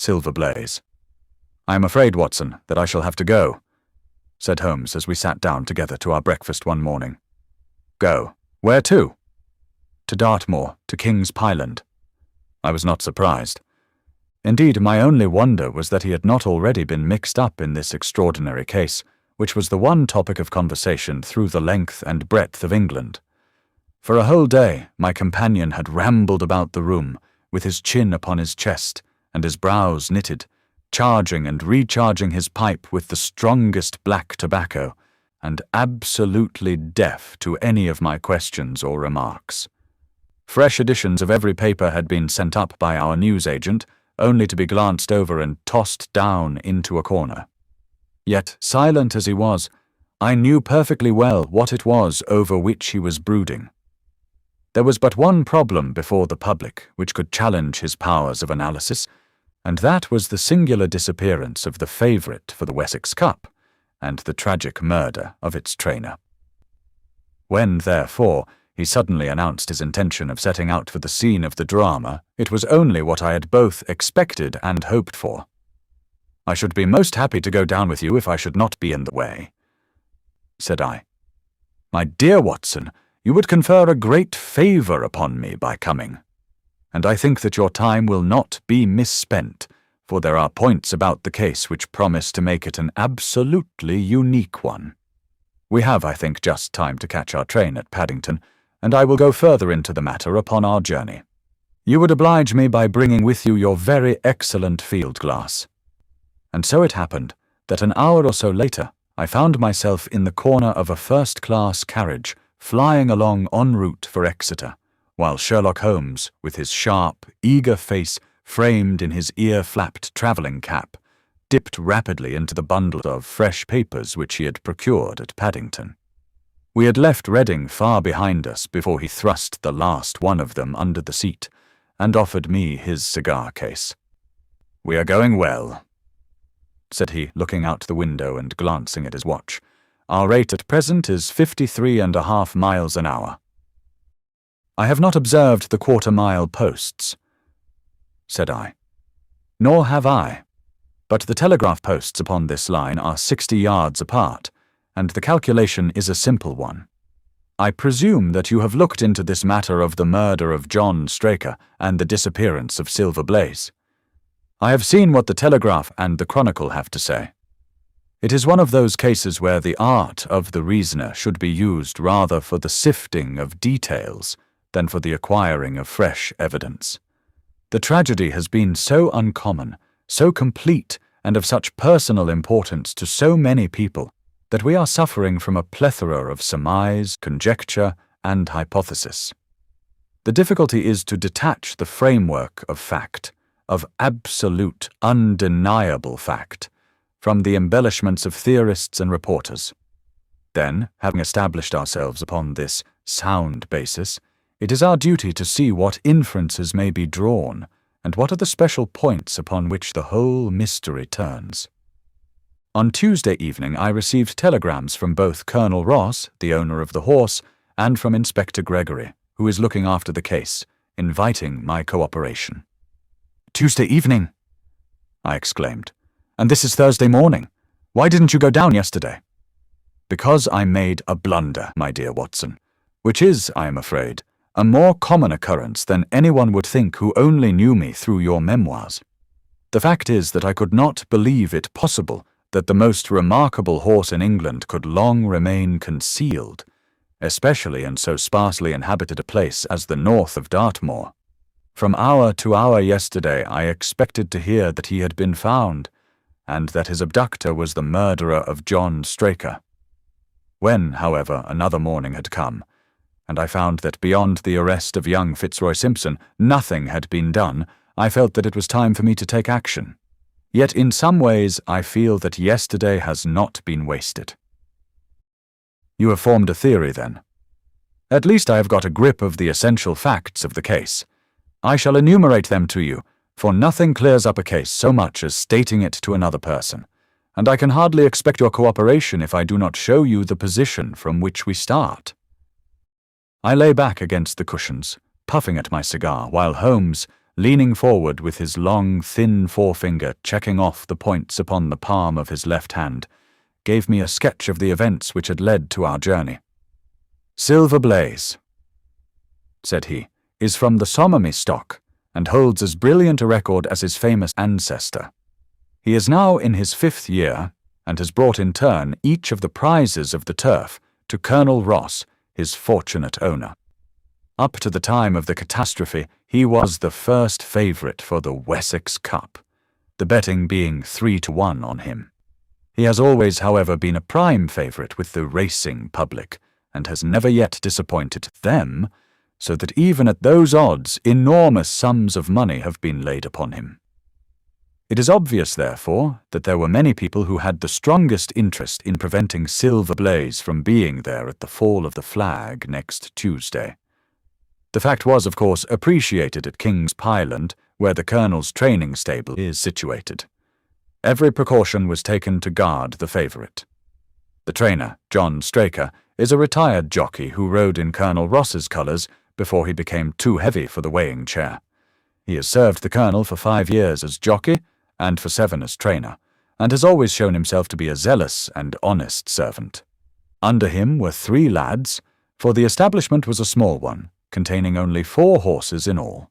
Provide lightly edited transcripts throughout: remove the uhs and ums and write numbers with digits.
Silver Blaze. "I am afraid, Watson, that I shall have to go," said Holmes as we sat down together to our breakfast one morning. "Go? Where to?" "To Dartmoor, to King's Pyland." I was not surprised. Indeed, my only wonder was that he had not already been mixed up in this extraordinary case, which was the one topic of conversation through the length and breadth of England. For a whole day, my companion had rambled about the room, with his chin upon his chest and his brows knitted, charging and recharging his pipe with the strongest black tobacco, and absolutely deaf to any of my questions or remarks. Fresh editions of every paper had been sent up by our newsagent, only to be glanced over and tossed down into a corner. Yet, silent as he was, I knew perfectly well what it was over which he was brooding. There was but one problem before the public which could challenge his powers of analysis, and that was the singular disappearance of the favourite for the Wessex Cup, and the tragic murder of its trainer. When, therefore, he suddenly announced his intention of setting out for the scene of the drama, it was only what I had both expected and hoped for. "I should be most happy to go down with you if I should not be in the way," said I. "My dear Watson, you would confer a great favour upon me by coming, and I think that your time will not be misspent, for there are points about the case which promise to make it an absolutely unique one. We have, I think, just time to catch our train at Paddington, and I will go further into the matter upon our journey. You would oblige me by bringing with you your very excellent field glass." And so it happened that an hour or so later I found myself in the corner of a first-class carriage flying along en route for Exeter, while Sherlock Holmes, with his sharp, eager face framed in his ear-flapped travelling cap, dipped rapidly into the bundle of fresh papers which he had procured at Paddington. We had left Reading far behind us before he thrust the last one of them under the seat, and offered me his cigar-case. "We are going well," said he, looking out the window and glancing at his watch. "Our rate at present is 53.5 miles an hour." "I have not observed the quarter-mile posts," said I. "Nor have I, but the telegraph posts upon this line are 60 yards apart, and the calculation is a simple one. I presume that you have looked into this matter of the murder of John Straker and the disappearance of Silver Blaze. I have seen what the Telegraph and the Chronicle have to say. It is one of those cases where the art of the reasoner should be used rather for the sifting of details than for the acquiring of fresh evidence. The tragedy has been so uncommon, so complete, and of such personal importance to so many people, that we are suffering from a plethora of surmise, conjecture, and hypothesis. The difficulty is to detach the framework of fact, of absolute, undeniable fact, from the embellishments of theorists and reporters. Then, having established ourselves upon this sound basis, it is our duty to see what inferences may be drawn, and what are the special points upon which the whole mystery turns. On Tuesday evening I received telegrams from both Colonel Ross, the owner of the horse, and from Inspector Gregory, who is looking after the case, inviting my cooperation. "Tuesday evening!" I exclaimed. "And this is Thursday morning. Why didn't you go down yesterday?" "Because I made a blunder, my dear Watson, which is, I am afraid, a more common occurrence than anyone would think who only knew me through your memoirs. The fact is that I could not believe it possible that the most remarkable horse in England could long remain concealed, especially in so sparsely inhabited a place as the north of Dartmoor. From hour to hour yesterday I expected to hear that he had been found, and that his abductor was the murderer of John Straker. When, however, another morning had come, and I found that beyond the arrest of young Fitzroy Simpson nothing had been done, I felt that it was time for me to take action. Yet in some ways I feel that yesterday has not been wasted." "You have formed a theory, then?" "At least I have got a grip of the essential facts of the case. I shall enumerate them to you, for nothing clears up a case so much as stating it to another person, and I can hardly expect your cooperation if I do not show you the position from which we start." I lay back against the cushions, puffing at my cigar, while Holmes, leaning forward with his long, thin forefinger checking off the points upon the palm of his left hand, gave me a sketch of the events which had led to our journey. "Silver Blaze," said he, "is from the Somermy stock, and holds as brilliant a record as his famous ancestor. He is now in his 5th year, and has brought in turn each of the prizes of the turf to Colonel Ross, his fortunate owner. Up to the time of the catastrophe, he was the first favourite for the Wessex Cup, the betting being 3-1 on him. He has always, however, been a prime favourite with the racing public, and has never yet disappointed them, so that even at those odds enormous sums of money have been laid upon him. It is obvious, therefore, that there were many people who had the strongest interest in preventing Silver Blaze from being there at the fall of the flag next Tuesday. The fact was, of course, appreciated at King's Pyland, where the Colonel's training stable is situated. Every precaution was taken to guard the favourite. The trainer, John Straker, is a retired jockey who rode in Colonel Ross's colours before he became too heavy for the weighing chair. He has served the Colonel for 5 years as jockey and for 7 as trainer, and has always shown himself to be a zealous and honest servant. Under him were 3 lads, for the establishment was a small one, containing only 4 horses in all.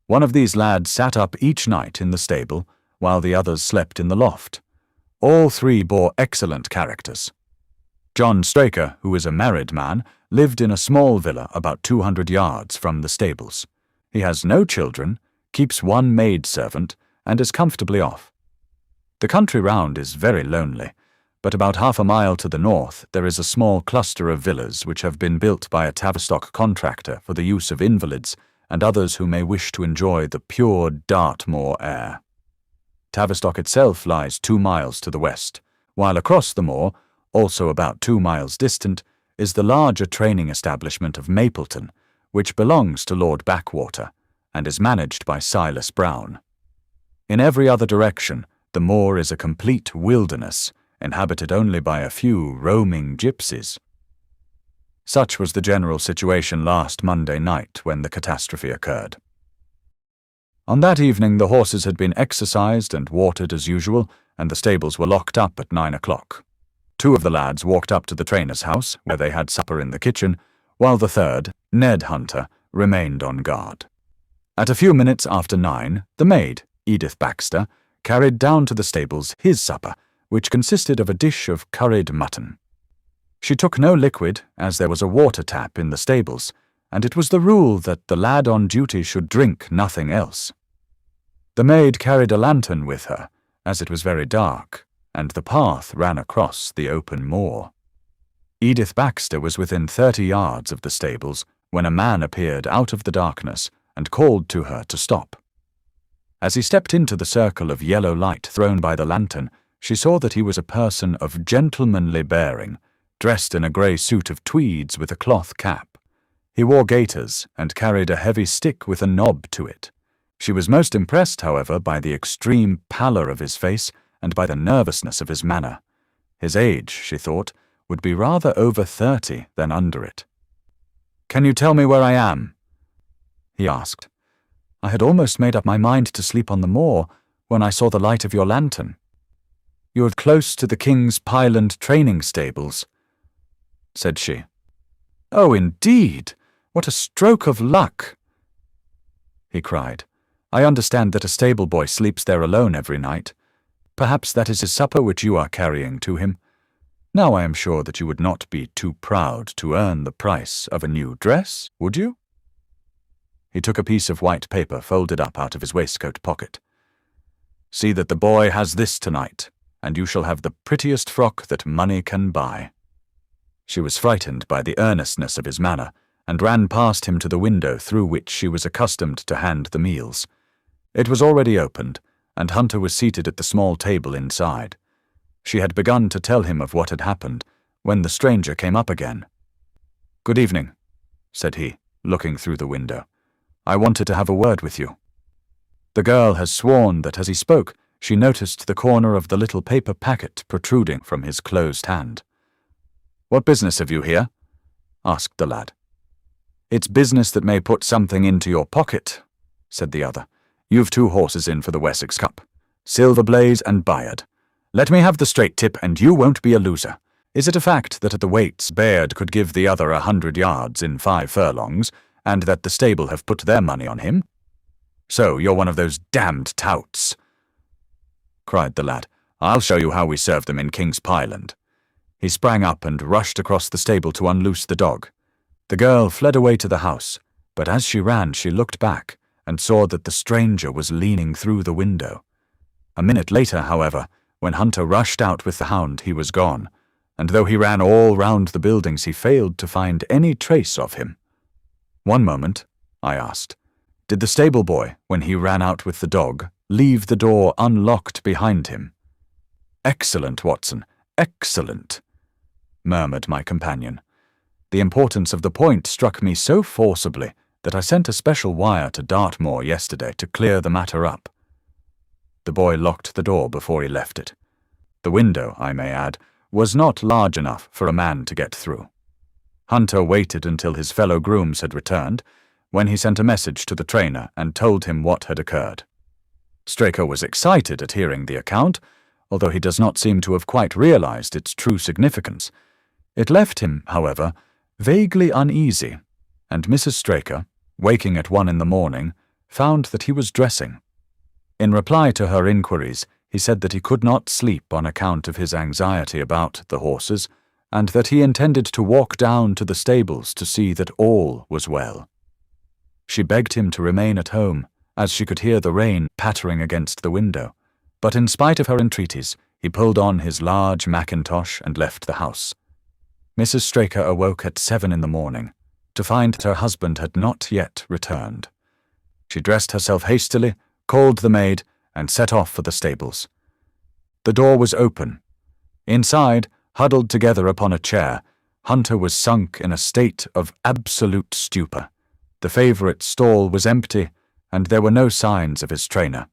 One of these lads sat up each night in the stable, while the others slept in the loft. All 3 bore excellent characters. John Straker, who is a married man, lived in a small villa about 200 yards from the stables. He has no children, keeps 1 maid-servant, and is comfortably off. The country round is very lonely, but about half a mile to the north there is a small cluster of villas which have been built by a Tavistock contractor for the use of invalids and others who may wish to enjoy the pure Dartmoor air. Tavistock itself lies 2 miles to the west, while across the moor, also about 2 miles distant, is the larger training establishment of Mapleton, which belongs to Lord Backwater, and is managed by Silas Brown. In every other direction, the moor is a complete wilderness, inhabited only by a few roaming gypsies. Such was the general situation last Monday night when the catastrophe occurred. On that evening the horses had been exercised and watered as usual, and the stables were locked up at 9 o'clock. 2 of the lads walked up to the trainer's house, where they had supper in the kitchen, while the third, Ned Hunter, remained on guard. At a few minutes after 9, the maid, Edith Baxter, carried down to the stables his supper, which consisted of a dish of curried mutton. She took no liquid, as there was a water tap in the stables, and it was the rule that the lad on duty should drink nothing else. The maid carried a lantern with her, as it was very dark, and the path ran across the open moor. Edith Baxter was within 30 yards of the stables when a man appeared out of the darkness and called to her to stop. As he stepped into the circle of yellow light thrown by the lantern, she saw that he was a person of gentlemanly bearing, dressed in a grey suit of tweeds with a cloth cap. He wore gaiters and carried a heavy stick with a knob to it. She was most impressed, however, by the extreme pallor of his face and by the nervousness of his manner. His age, she thought, would be rather over 30 than under it. "Can you tell me where I am?" he asked. "I had almost made up my mind to sleep on the moor when I saw the light of your lantern." "You are close to the King's Pyland training stables," said she. "Oh, indeed! What a stroke of luck!" he cried. "I understand that a stable boy sleeps there alone every night. Perhaps that is his supper which you are carrying to him. Now I am sure that you would not be too proud to earn the price of a new dress, would you?" He took a piece of white paper folded up out of his waistcoat pocket. "See that the boy has this tonight, and you shall have the prettiest frock that money can buy." She was frightened by the earnestness of his manner, and ran past him to the window through which she was accustomed to hand the meals. It was already opened, and Hunter was seated at the small table inside. She had begun to tell him of what had happened, when the stranger came up again. "Good evening," said he, looking through the window. "I wanted to have a word with you." The girl has sworn that as he spoke, she noticed the corner of the little paper packet protruding from his closed hand. "What business have you here?" asked the lad. "It's business that may put something into your pocket," said the other, You've 2 horses in for the Wessex Cup, Silver Blaze and Bayard. Let me have the straight tip and you won't be a loser. Is it a fact that at the weights Bayard could give the other 100 yards in 5 furlongs, and that the stable have put their money on him? So you're one of those damned touts, cried the lad. I'll show you how we serve them in King's Pyland. He sprang up and rushed across the stable to unloose the dog. The girl fled away to the house, but as she ran she looked back and saw that the stranger was leaning through the window. A minute later, however, when Hunter rushed out with the hound, he was gone, and though he ran all round the buildings he failed to find any trace of him. One moment, I asked. Did the stable boy, when he ran out with the dog, leave the door unlocked behind him? Excellent, Watson, excellent, murmured my companion. The importance of the point struck me so forcibly that I sent a special wire to Dartmoor yesterday to clear the matter up. The boy locked the door before he left it. The window, I may add, was not large enough for a man to get through. Hunter waited until his fellow grooms had returned, when he sent a message to the trainer and told him what had occurred. Straker was excited at hearing the account, although he does not seem to have quite realized its true significance. It left him, however, vaguely uneasy, and Mrs. Straker, waking at 1 in the morning, found that he was dressing. In reply to her inquiries, he said that he could not sleep on account of his anxiety about the horses, and that he intended to walk down to the stables to see that all was well. She begged him to remain at home, as she could hear the rain pattering against the window, but in spite of her entreaties, he pulled on his large mackintosh and left the house. Mrs. Straker awoke at 7 in the morning, to find that her husband had not yet returned. She dressed herself hastily, called the maid, and set off for the stables. The door was open. Inside, huddled together upon a chair, Hunter was sunk in a state of absolute stupor. The favourite stall was empty, and there were no signs of his trainer.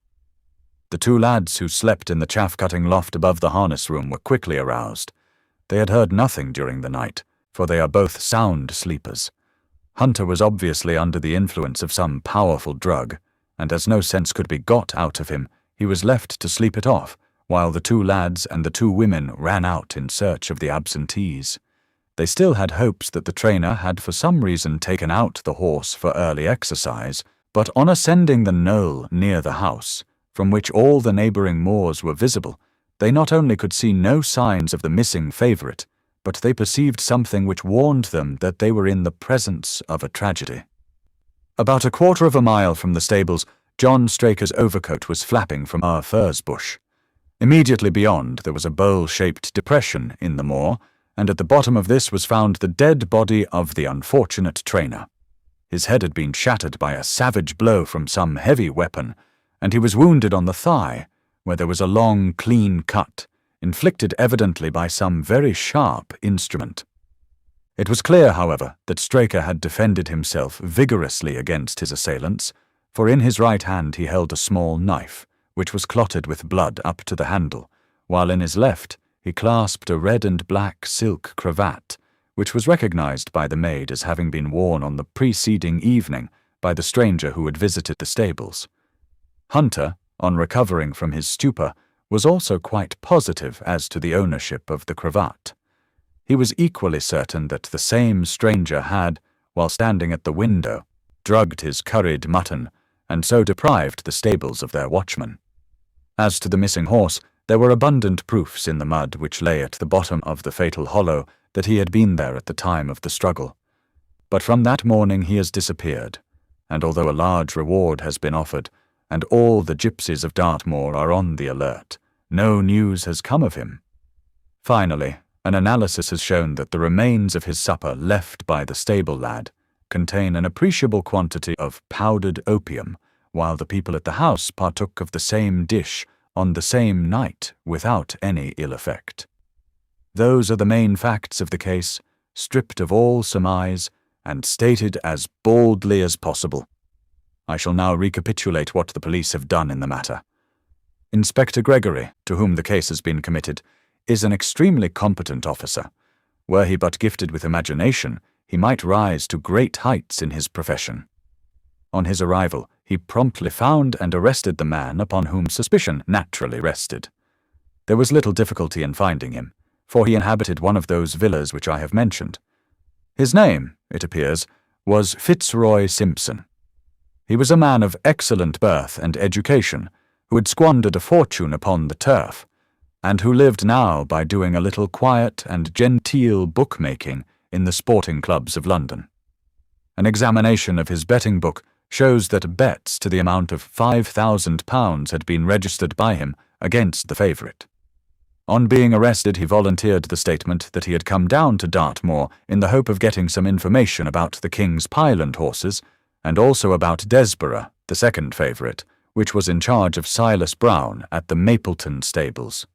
The 2 lads who slept in the chaff-cutting loft above the harness room were quickly aroused. They had heard nothing during the night, for they are both sound sleepers. Hunter was obviously under the influence of some powerful drug, and as no sense could be got out of him, he was left to sleep it off, while the 2 lads and the 2 women ran out in search of the absentees. They still had hopes that the trainer had for some reason taken out the horse for early exercise, but on ascending the knoll near the house, from which all the neighbouring moors were visible, they not only could see no signs of the missing favourite, but they perceived something which warned them that they were in the presence of a tragedy. About 1/4 of a mile from the stables, John Straker's overcoat was flapping from a furze bush. Immediately beyond there was a bowl-shaped depression in the moor, and at the bottom of this was found the dead body of the unfortunate trainer. His head had been shattered by a savage blow from some heavy weapon, and he was wounded on the thigh, where there was a long, clean cut, inflicted evidently by some very sharp instrument. It was clear, however, that Straker had defended himself vigorously against his assailants, for in his right hand he held a small knife, which was clotted with blood up to the handle, while in his left he clasped a red and black silk cravat, which was recognized by the maid as having been worn on the preceding evening by the stranger who had visited the stables. Hunter, on recovering from his stupor, was also quite positive as to the ownership of the cravat. He was equally certain that the same stranger had, while standing at the window, drugged his curried mutton, and so deprived the stables of their watchman. As to the missing horse, there were abundant proofs in the mud which lay at the bottom of the fatal hollow that he had been there at the time of the struggle. But from that morning he has disappeared, and although a large reward has been offered, and all the gypsies of Dartmoor are on the alert, no news has come of him. Finally, an analysis has shown that the remains of his supper left by the stable lad contain an appreciable quantity of powdered opium, while the people at the house partook of the same dish on the same night without any ill effect. Those are the main facts of the case, stripped of all surmise and stated as baldly as possible. I shall now recapitulate what the police have done in the matter. Inspector Gregory, to whom the case has been committed, is an extremely competent officer. Were he but gifted with imagination, he might rise to great heights in his profession. On his arrival, he promptly found and arrested the man upon whom suspicion naturally rested. There was little difficulty in finding him, for he inhabited one of those villas which I have mentioned. His name, it appears, was Fitzroy Simpson. He was a man of excellent birth and education, who had squandered a fortune upon the turf, and who lived now by doing a little quiet and genteel bookmaking in the sporting clubs of London. An examination of his betting book shows that bets to the amount of £5,000 had been registered by him against the favourite. On being arrested, he volunteered the statement that he had come down to Dartmoor in the hope of getting some information about the King's Pyland horses, and also about Desborough, the second favourite, which was in charge of Silas Brown at the Mapleton stables.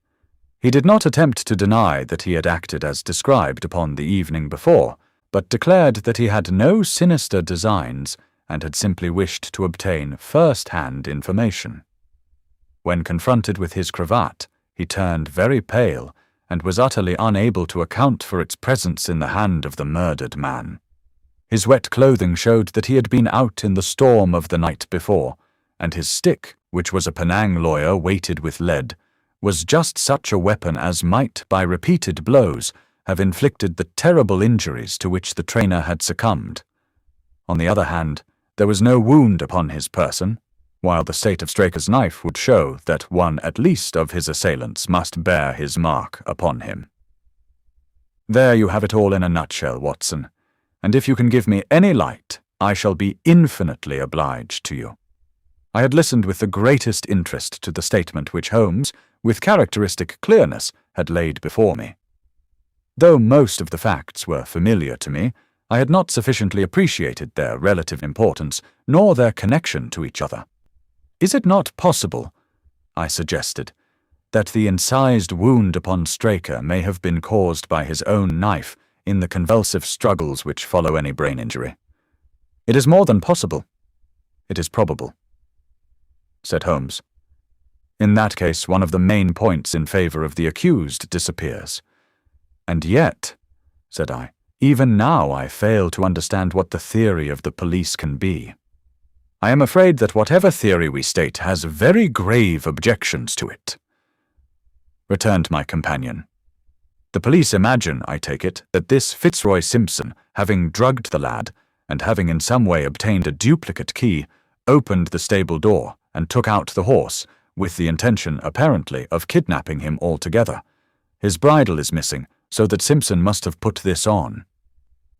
He did not attempt to deny that he had acted as described upon the evening before, but declared that he had no sinister designs and had simply wished to obtain first-hand information. When confronted with his cravat, he turned very pale and was utterly unable to account for its presence in the hand of the murdered man. His wet clothing showed that he had been out in the storm of the night before, and his stick, which was a Penang lawyer weighted with lead, was just such a weapon as might, by repeated blows, have inflicted the terrible injuries to which the trainer had succumbed. On the other hand, there was no wound upon his person, while the state of Straker's knife would show that one at least of his assailants must bear his mark upon him. There you have it all in a nutshell, Watson, and if you can give me any light, I shall be infinitely obliged to you. I had listened with the greatest interest to the statement which Holmes, with characteristic clearness, had laid before me. Though most of the facts were familiar to me, I had not sufficiently appreciated their relative importance, nor their connection to each other. Is it not possible, I suggested, that the incised wound upon Straker may have been caused by his own knife in the convulsive struggles which follow any brain injury? It is more than possible. It is probable, said Holmes. In that case, one of the main points in favour of the accused disappears. And yet, said I, even now I fail to understand what the theory of the police can be. I am afraid that whatever theory we state has very grave objections to it, returned my companion. The police imagine, I take it, that this Fitzroy Simpson, having drugged the lad, and having in some way obtained a duplicate key, opened the stable door and took out the horse, with the intention, apparently, of kidnapping him altogether. His bridle is missing, so that Simpson must have put this on.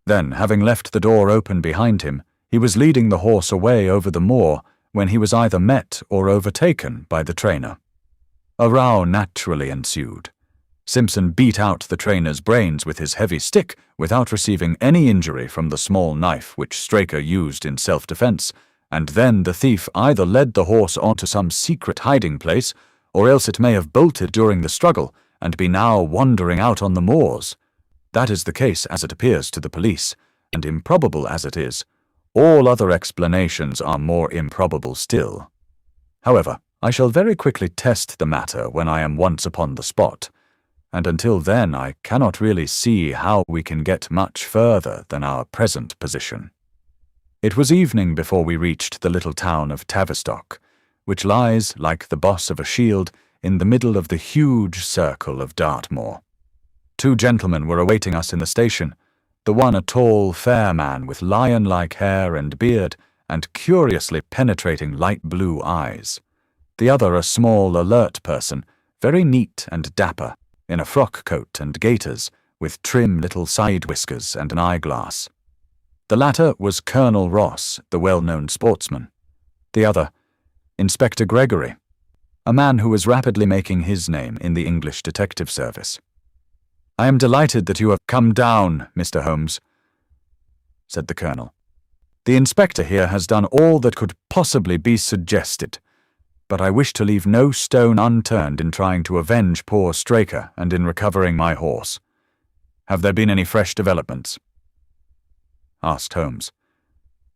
Then, having left the door open behind him, he was leading the horse away over the moor when he was either met or overtaken by the trainer. A row naturally ensued. Simpson beat out the trainer's brains with his heavy stick without receiving any injury from the small knife which Straker used in self-defense, and then the thief either led the horse on to some secret hiding place, or else it may have bolted during the struggle and be now wandering out on the moors. That is the case as it appears to the police, and improbable as it is, all other explanations are more improbable still. However, I shall very quickly test the matter when I am once upon the spot, and until then I cannot really see how we can get much further than our present position. It was evening before we reached the little town of Tavistock, which lies, like the boss of a shield, in the middle of the huge circle of Dartmoor. Two gentlemen were awaiting us in the station, the one a tall, fair man with lion-like hair and beard and curiously penetrating light blue eyes. The other a small, alert person, very neat and dapper, in a frock coat and gaiters, with trim little side whiskers and an eyeglass. The latter was Colonel Ross, the well-known sportsman. The other, Inspector Gregory, a man who was rapidly making his name in the English detective service. "I am delighted that you have come down, Mr. Holmes," said the colonel. "The inspector here has done all that could possibly be suggested, but I wish to leave no stone unturned in trying to avenge poor Straker and in recovering my horse. Have there been any fresh developments?" asked Holmes.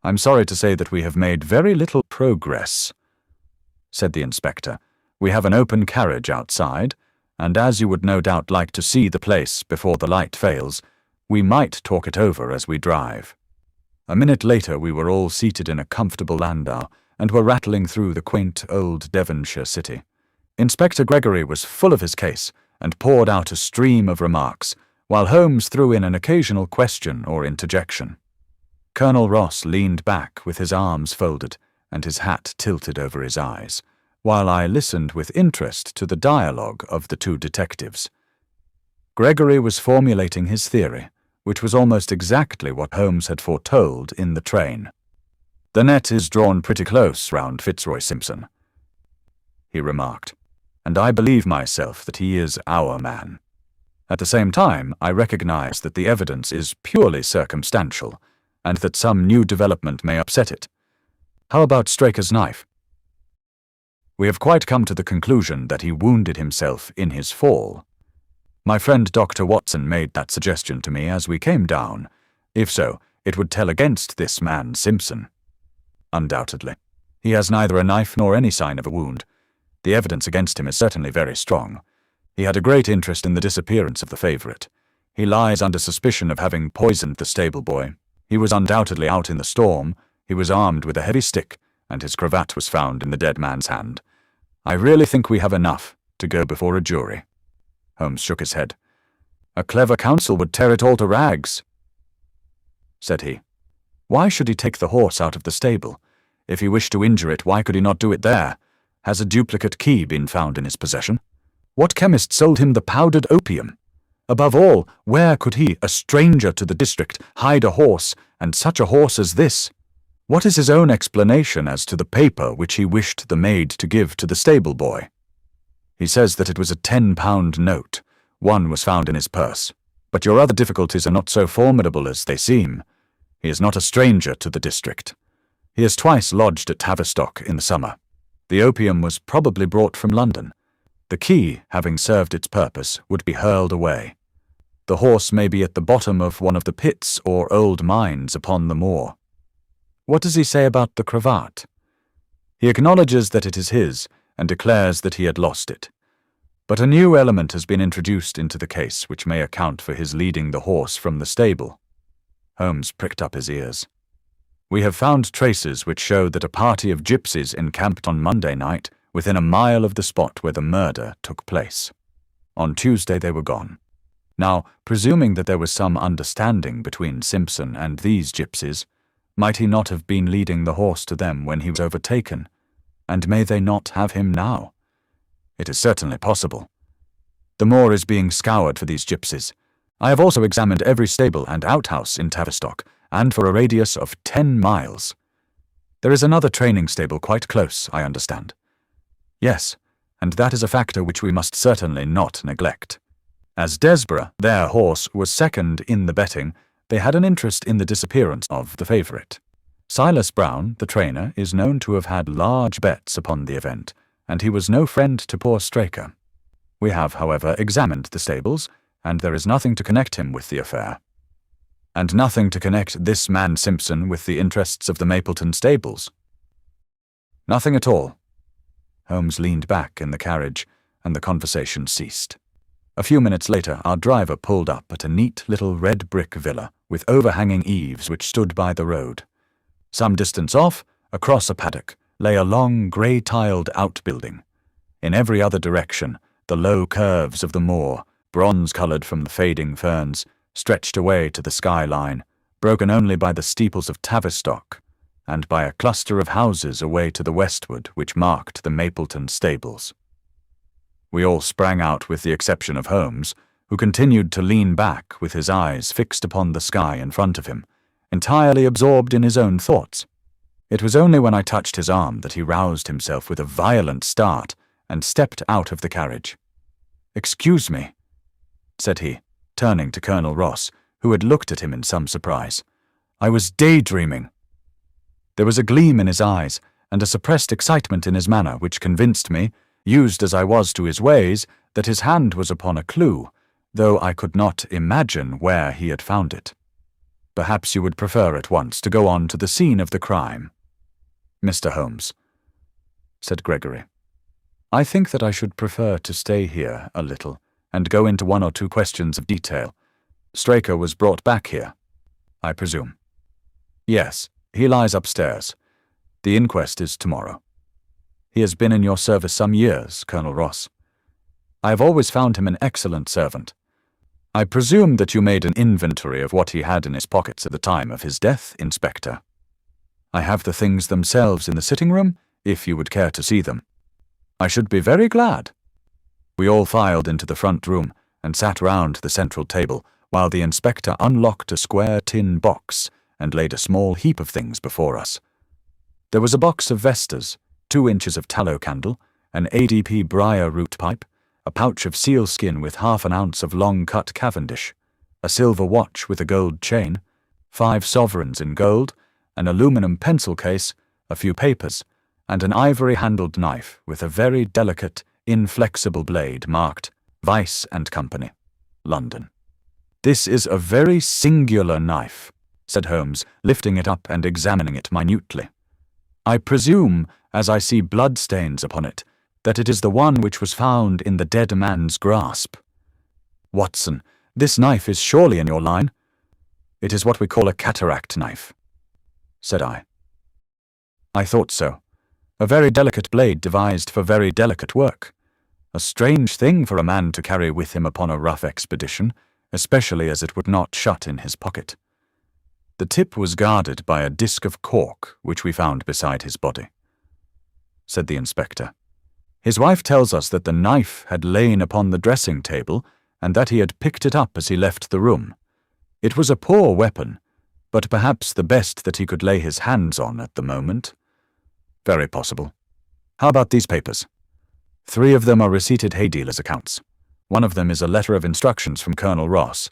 "I'm sorry to say that we have made very little progress," said the inspector. "We have an open carriage outside, and as you would no doubt like to see the place before the light fails, we might talk it over as we drive." A minute later we were all seated in a comfortable landau, and were rattling through the quaint old Devonshire city. Inspector Gregory was full of his case and poured out a stream of remarks, while Holmes threw in an occasional question or interjection. Colonel Ross leaned back with his arms folded and his hat tilted over his eyes, while I listened with interest to the dialogue of the two detectives. Gregory was formulating his theory, which was almost exactly what Holmes had foretold in the train. "The net is drawn pretty close round Fitzroy Simpson," he remarked, "and I believe myself that he is our man. At the same time, I recognize that the evidence is purely circumstantial, and that some new development may upset it. How about Straker's knife? We have quite come to the conclusion that he wounded himself in his fall. My friend Dr. Watson made that suggestion to me as we came down. If so, it would tell against this man Simpson. Undoubtedly. He has neither a knife nor any sign of a wound. The evidence against him is certainly very strong. He had a great interest in the disappearance of the favourite. He lies under suspicion of having poisoned the stable boy. He was undoubtedly out in the storm. He was armed with a heavy stick, and his cravat was found in the dead man's hand. I really think we have enough to go before a jury." Holmes shook his head. "A clever counsel would tear it all to rags," said he. "Why should he take the horse out of the stable? If he wished to injure it, why could he not do it there? Has a duplicate key been found in his possession? What chemist sold him the powdered opium? Above all, where could he, a stranger to the district, hide a horse, and such a horse as this? What is his own explanation as to the paper which he wished the maid to give to the stable boy? He says that it was a £10 note. One was found in his purse. But your other difficulties are not so formidable as they seem. He is not a stranger to the district. He has twice lodged at Tavistock in the summer. The opium was probably brought from London. The key, having served its purpose, would be hurled away. The horse may be at the bottom of one of the pits or old mines upon the moor. What does he say about the cravat? He acknowledges that it is his, and declares that he had lost it. But a new element has been introduced into the case which may account for his leading the horse from the stable." Holmes pricked up his ears. "We have found traces which show that a party of gypsies encamped on Monday night within a mile of the spot where the murder took place. On Tuesday they were gone. Now, presuming that there was some understanding between Simpson and these gypsies, might he not have been leading the horse to them when he was overtaken? And may they not have him now? It is certainly possible. The moor is being scoured for these gypsies. I have also examined every stable and outhouse in Tavistock, and for a radius of 10 miles. There is another training stable quite close, I understand. Yes, and that is a factor which we must certainly not neglect. As Desborough, their horse, was second in the betting, they had an interest in the disappearance of the favourite. Silas Brown, the trainer, is known to have had large bets upon the event, and he was no friend to poor Straker. We have, however, examined the stables, and there is nothing to connect him with the affair. And nothing to connect this man Simpson with the interests of the Mapleton stables. Nothing at all. Holmes leaned back in the carriage, and the conversation ceased. A few minutes later, our driver pulled up at a neat little red brick villa with overhanging eaves which stood by the road. Some distance off, across a paddock, lay a long grey-tiled outbuilding. In every other direction, the low curves of the moor, bronze-coloured from the fading ferns, stretched away to the skyline, broken only by the steeples of Tavistock, and by a cluster of houses away to the westward which marked the Mapleton stables. We all sprang out with the exception of Holmes, who continued to lean back with his eyes fixed upon the sky in front of him, entirely absorbed in his own thoughts. It was only when I touched his arm that he roused himself with a violent start and stepped out of the carriage. "Excuse me," said he, turning to Colonel Ross, who had looked at him in some surprise. "I was daydreaming." There was a gleam in his eyes and a suppressed excitement in his manner which convinced me, used as I was to his ways, that his hand was upon a clue, though I could not imagine where he had found it. Perhaps you would prefer at once to go on to the scene of the crime. "Mr. Holmes," said Gregory, "I think that I should prefer to stay here a little and go into one or two questions of detail. Straker was brought back here, I presume." "Yes, he lies upstairs. The inquest is tomorrow. He has been in your service some years, Colonel Ross. I have always found him an excellent servant. I presume that you made an inventory of what he had in his pockets at the time of his death, Inspector. I have the things themselves in the sitting room, if you would care to see them. I should be very glad. We all filed into the front room and sat round the central table while the inspector unlocked a square tin box and laid a small heap of things before us. There was a box of Vestas, 2 inches of tallow candle, an ADP briar root pipe, a pouch of sealskin with half an ounce of long-cut Cavendish, a silver watch with a gold chain, 5 sovereigns in gold, an aluminum pencil case, a few papers, and an ivory-handled knife with a very delicate, inflexible blade marked Weiss and Company, London. "This is a very singular knife," said Holmes, lifting it up and examining it minutely. "I presume, as I see bloodstains upon it, that it is the one which was found in the dead man's grasp. Watson, this knife is surely in your line?" "It is what we call a cataract knife," said I. "I thought so. A very delicate blade devised for very delicate work. A strange thing for a man to carry with him upon a rough expedition, especially as it would not shut in his pocket. The tip was guarded by a disc of cork which we found beside his body," said the inspector. "His wife tells us that the knife had lain upon the dressing table and that he had picked it up as he left the room. It was a poor weapon, but perhaps the best that he could lay his hands on at the moment." "Very possible. How about these papers?" 3 of them are receipted hay dealers' accounts. One of them is a letter of instructions from Colonel Ross.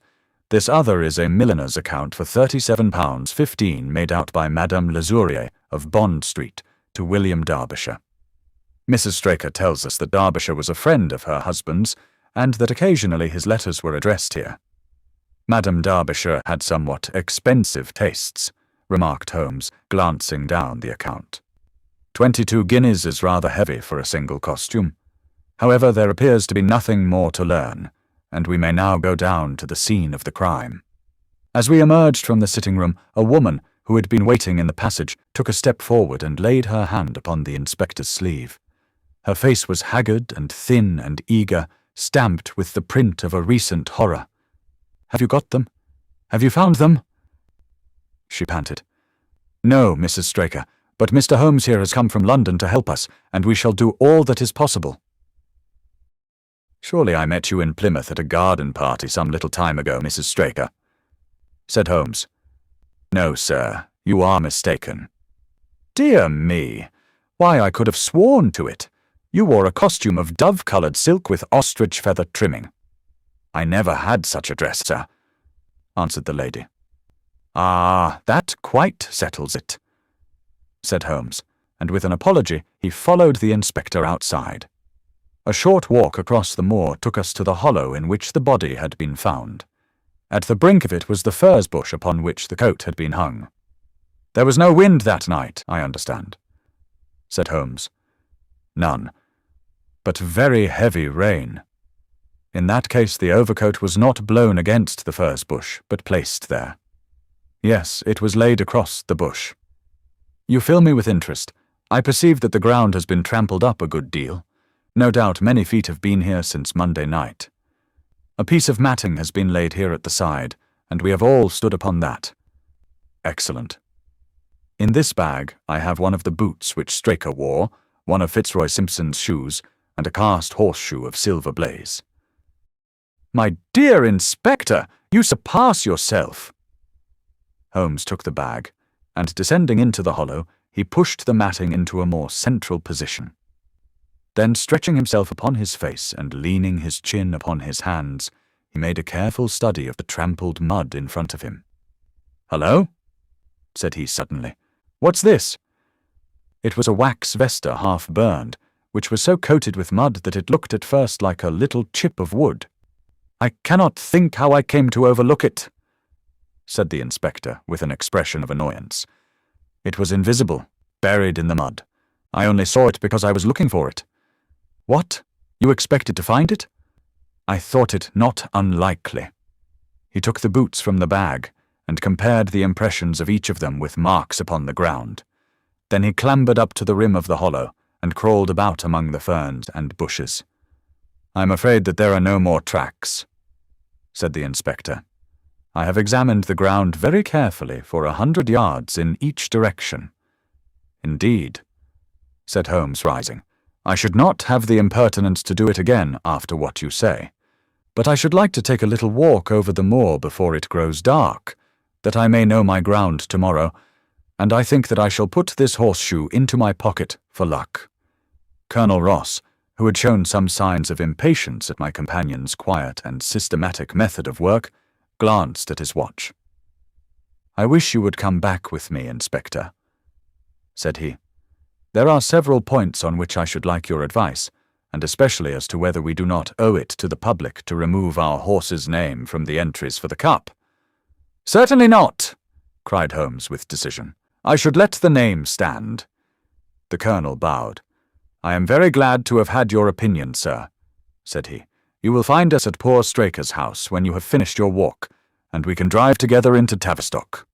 This other is a milliner's account for £37.15 made out by Madame Lezourier of Bond Street to William Derbyshire. Mrs. Straker tells us that Derbyshire was a friend of her husband's, and that occasionally his letters were addressed here. "Madame Derbyshire had somewhat expensive tastes," remarked Holmes, glancing down the account. 22 guineas is rather heavy for a single costume. However, there appears to be nothing more to learn, and we may now go down to the scene of the crime. As we emerged from the sitting room, a woman, who had been waiting in the passage, took a step forward and laid her hand upon the inspector's sleeve. Her face was haggard and thin and eager, stamped with the print of a recent horror. "Have you got them? Have you found them?" she panted. "No, Mrs. Straker, but Mr. Holmes here has come from London to help us, and we shall do all that is possible." "Surely I met you in Plymouth at a garden party some little time ago, Mrs. Straker," said Holmes. "No, sir, you are mistaken." "Dear me! Why, I could have sworn to it. You wore a costume of dove-coloured silk with ostrich feather trimming." "I never had such a dress, sir," answered the lady. "Ah, that quite settles it," said Holmes, and with an apology he followed the inspector outside. A short walk across the moor took us to the hollow in which the body had been found. At the brink of it was the furze bush upon which the coat had been hung. "There was no wind that night, I understand," said Holmes. "None, but very heavy rain. In that case the overcoat was not blown against the furze bush, but placed there. Yes, it was laid across the bush. You fill me with interest. I perceive that the ground has been trampled up a good deal. No doubt many feet have been here since Monday night. A piece of matting has been laid here at the side, and we have all stood upon that. Excellent. In this bag I have one of the boots which Straker wore, one of Fitzroy Simpson's shoes, and a cast horseshoe of silver blaze." "My dear Inspector, you surpass yourself." Holmes took the bag, and descending into the hollow, he pushed the matting into a more central position. Then, stretching himself upon his face and leaning his chin upon his hands, he made a careful study of the trampled mud in front of him. "Hello?" said he suddenly. "What's this?" It was a wax vesta half burned, which was so coated with mud that it looked at first like a little chip of wood. "I cannot think how I came to overlook it," said the inspector with an expression of annoyance. "It was invisible, buried in the mud. I only saw it because I was looking for it." "What? You expected to find it?" "I thought it not unlikely." He took the boots from the bag and compared the impressions of each of them with marks upon the ground. Then he clambered up to the rim of the hollow and crawled about among the ferns and bushes. "I'm afraid that there are no more tracks," said the inspector. "I have examined the ground very carefully for 100 yards in each direction." "Indeed," said Holmes, rising. "I should not have the impertinence to do it again after what you say. But I should like to take a little walk over the moor before it grows dark, that I may know my ground tomorrow, and I think that I shall put this horseshoe into my pocket for luck." Colonel Ross, who had shown some signs of impatience at my companion's quiet and systematic method of work, glanced at his watch. "I wish you would come back with me, Inspector," said he. "There are several points on which I should like your advice, and especially as to whether we do not owe it to the public to remove our horse's name from the entries for the Cup." "Certainly not," cried Holmes with decision. "I should let the name stand." The colonel bowed. "I am very glad to have had your opinion, sir," said he. "You will find us at poor Straker's house when you have finished your walk, and we can drive together into Tavistock."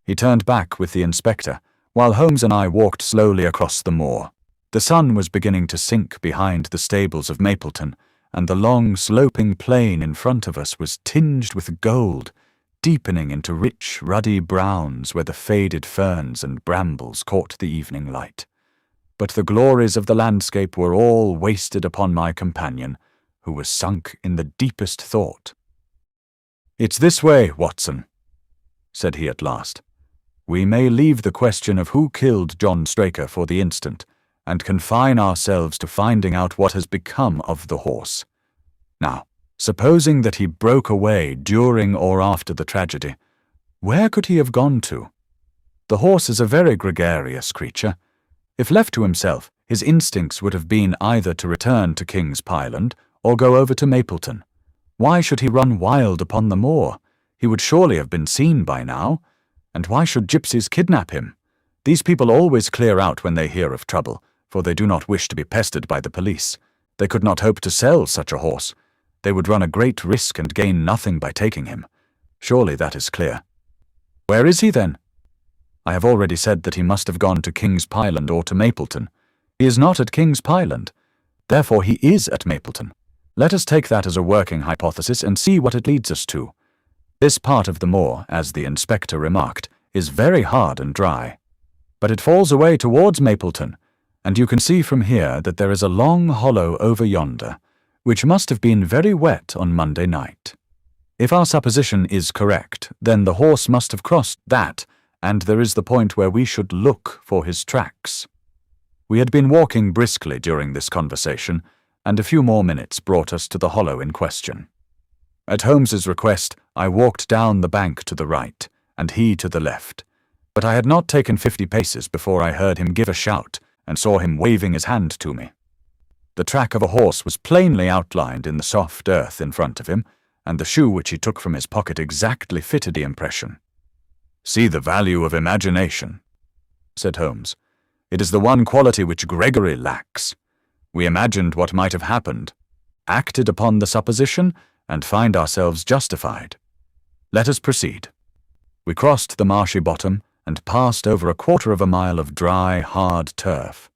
He turned back with the inspector, while Holmes and I walked slowly across the moor. The sun was beginning to sink behind the stables of Mapleton, and the long, sloping plain in front of us was tinged with gold, deepening into rich, ruddy browns where the faded ferns and brambles caught the evening light. But the glories of the landscape were all wasted upon my companion, who was sunk in the deepest thought. "It's this way, Watson," said he at last. "We may leave the question of who killed John Straker for the instant, and confine ourselves to finding out what has become of the horse. Now, supposing that he broke away during or after the tragedy, where could he have gone to? The horse is a very gregarious creature. If left to himself, his instincts would have been either to return to King's Pyland or go over to Mapleton. Why should he run wild upon the moor? He would surely have been seen by now. And why should gypsies kidnap him? These people always clear out when they hear of trouble, for they do not wish to be pestered by the police. They could not hope to sell such a horse. They would run a great risk and gain nothing by taking him. Surely that is clear. Where is he, then? I have already said that he must have gone to King's Pyland or to Mapleton. He is not at King's Pyland. Therefore he is at Mapleton. Let us take that as a working hypothesis and see what it leads us to. This part of the moor, as the inspector remarked, is very hard and dry. But it falls away towards Mapleton, and you can see from here that there is a long hollow over yonder, which must have been very wet on Monday night. If our supposition is correct, then the horse must have crossed that, and there is the point where we should look for his tracks. We had been walking briskly during this conversation, and a few more minutes brought us to the hollow in question. At Holmes's request, I walked down the bank to the right, and he to the left, but I had not taken 50 paces before I heard him give a shout and saw him waving his hand to me. The track of a horse was plainly outlined in the soft earth in front of him, and the shoe which he took from his pocket exactly fitted the impression. "See the value of imagination," said Holmes. "It is the one quality which Gregory lacks. We imagined what might have happened, acted upon the supposition, and find ourselves justified. Let us proceed." We crossed the marshy bottom and passed over a quarter of a mile of dry, hard turf.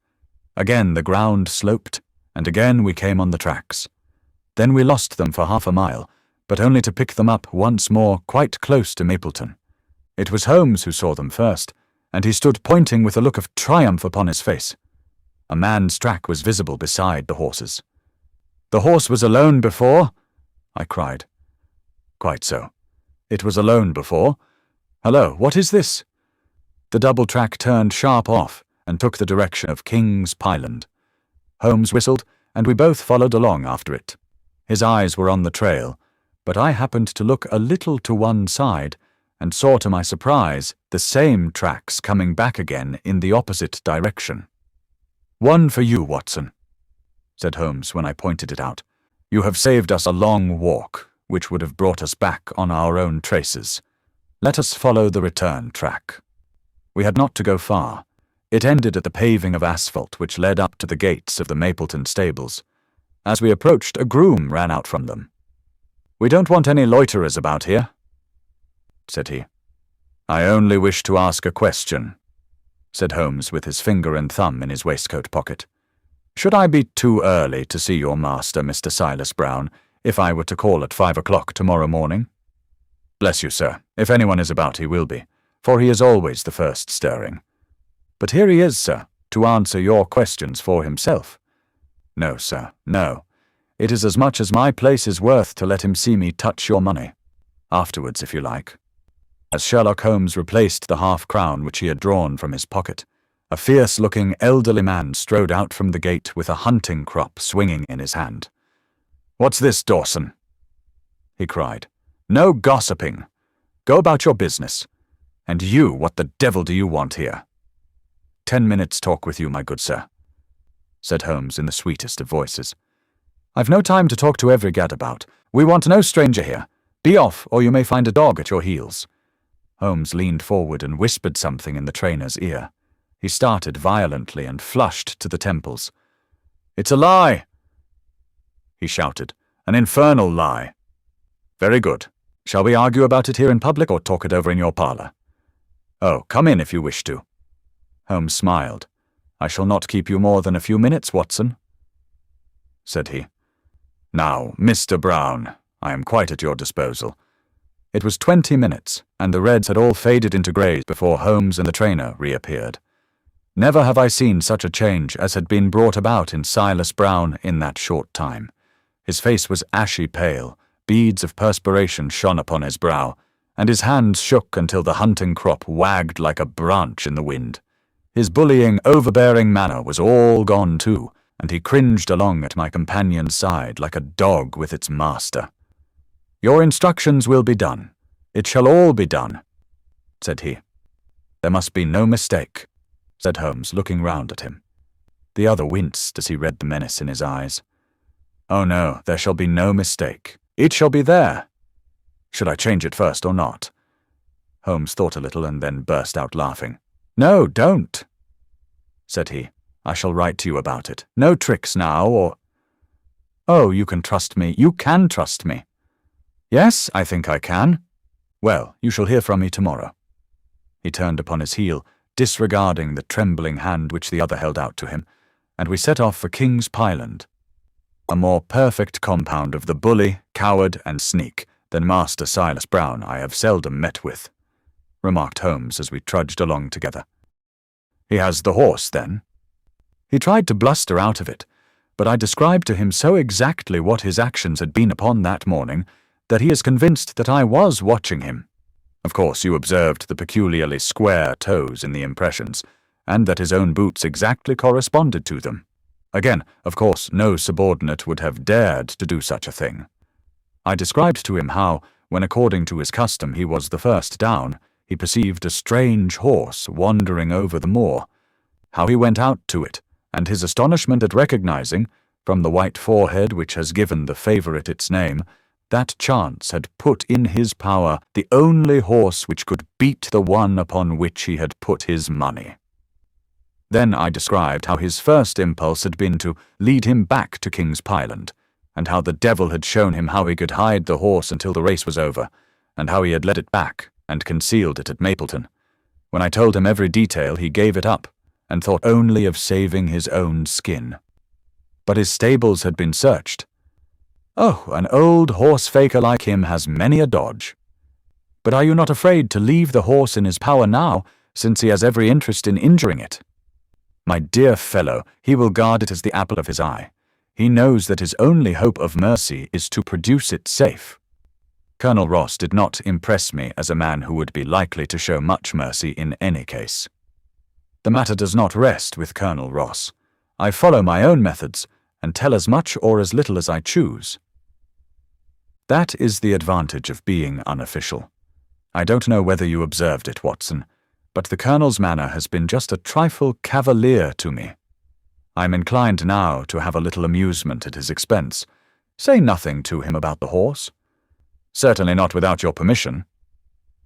Again the ground sloped, and again we came on the tracks. Then we lost them for half a mile, but only to pick them up once more quite close to Mapleton. It was Holmes who saw them first, and he stood pointing with a look of triumph upon his face. A man's track was visible beside the horse's. "The horse was alone before?" I cried. "Quite so. It was alone before. Hello, what is this?" The double track turned sharp off and took the direction of King's Pyland. Holmes whistled, and we both followed along after it. His eyes were on the trail, but I happened to look a little to one side and saw to my surprise the same tracks coming back again in the opposite direction. "One for you, Watson," said Holmes when I pointed it out. "You have saved us a long walk, which would have brought us back on our own traces. Let us follow the return track." We had not to go far. It ended at the paving of asphalt which led up to the gates of the Mapleton stables. As we approached, a groom ran out from them. "We don't want any loiterers about here," said he. "I only wish to ask a question," said Holmes with his finger and thumb in his waistcoat pocket. "Should I be too early to see your master, Mr. Silas Brown, if I were to call at 5 o'clock tomorrow morning?" "Bless you, sir. If anyone is about, he will be, for he is always the first stirring. But here he is, sir, to answer your questions for himself." "No, sir, no. It is as much as my place is worth to let him see me touch your money. Afterwards, if you like." As Sherlock Holmes replaced the half-crown which he had drawn from his pocket, a fierce-looking elderly man strode out from the gate with a hunting crop swinging in his hand. "What's this, Dawson?" he cried. "No gossiping. Go about your business. And you, what the devil do you want here?" "10 minutes' talk with you, my good sir," said Holmes in the sweetest of voices. "I've no time to talk to every gadabout. We want no stranger here. Be off, or you may find a dog at your heels." Holmes leaned forward and whispered something in the trainer's ear. He started violently and flushed to the temples. "It's a lie!" he shouted. "An infernal lie!" "Very good. Shall we argue about it here in public or talk it over in your parlour?" "Oh, come in if you wish to." Holmes smiled. "I shall not keep you more than a few minutes, Watson," said he. "Now, Mr. Brown, I am quite at your disposal." It was 20 minutes, and the reds had all faded into greys before Holmes and the trainer reappeared. Never have I seen such a change as had been brought about in Silas Brown in that short time. His face was ashy pale, beads of perspiration shone upon his brow, and his hands shook until the hunting crop wagged like a branch in the wind. His bullying, overbearing manner was all gone too, and he cringed along at my companion's side like a dog with its master. "Your instructions will be done. It shall all be done," said he. "There must be no mistake," said Holmes, looking round at him. The other winced as he read the menace in his eyes. "Oh no, there shall be no mistake. It shall be there. Should I change it first or not?" Holmes thought a little and then burst out laughing. "No, don't," said he. "I shall write to you about it. No tricks now, or—" "Oh, you can trust me. You can trust me." "Yes, I think I can. Well, you shall hear from me tomorrow." He turned upon his heel, disregarding the trembling hand which the other held out to him, and we set off for King's Pyland. A more perfect compound of the bully, coward, and sneak than Master Silas Brown I have seldom met with, remarked Holmes as we trudged along together. "He has the horse, then?" He tried to bluster out of it, but I described to him so exactly what his actions had been upon that morning that he is convinced that I was watching him. Of course, you observed the peculiarly square toes in the impressions, and that his own boots exactly corresponded to them. Again, of course, no subordinate would have dared to do such a thing. I described to him how, when according to his custom he was the first down, he perceived a strange horse wandering over the moor, how he went out to it, and his astonishment at recognizing, from the white forehead which has given the favourite its name, that chance had put in his power the only horse which could beat the one upon which he had put his money. Then I described how his first impulse had been to lead him back to King's Pyland, and how the devil had shown him how he could hide the horse until the race was over, and how he had led it back and concealed it at Mapleton. When I told him every detail, he gave it up, and thought only of saving his own skin. But his stables had been searched. Oh, an old horse-faker like him has many a dodge. But are you not afraid to leave the horse in his power now, since he has every interest in injuring it? My dear fellow, he will guard it as the apple of his eye. He knows that his only hope of mercy is to produce it safe. Colonel Ross did not impress me as a man who would be likely to show much mercy in any case. The matter does not rest with Colonel Ross. I follow my own methods, and tell as much or as little as I choose. That is the advantage of being unofficial. I don't know whether you observed it, Watson, but the Colonel's manner has been just a trifle cavalier to me. I am inclined now to have a little amusement at his expense. Say nothing to him about the horse. Certainly not without your permission.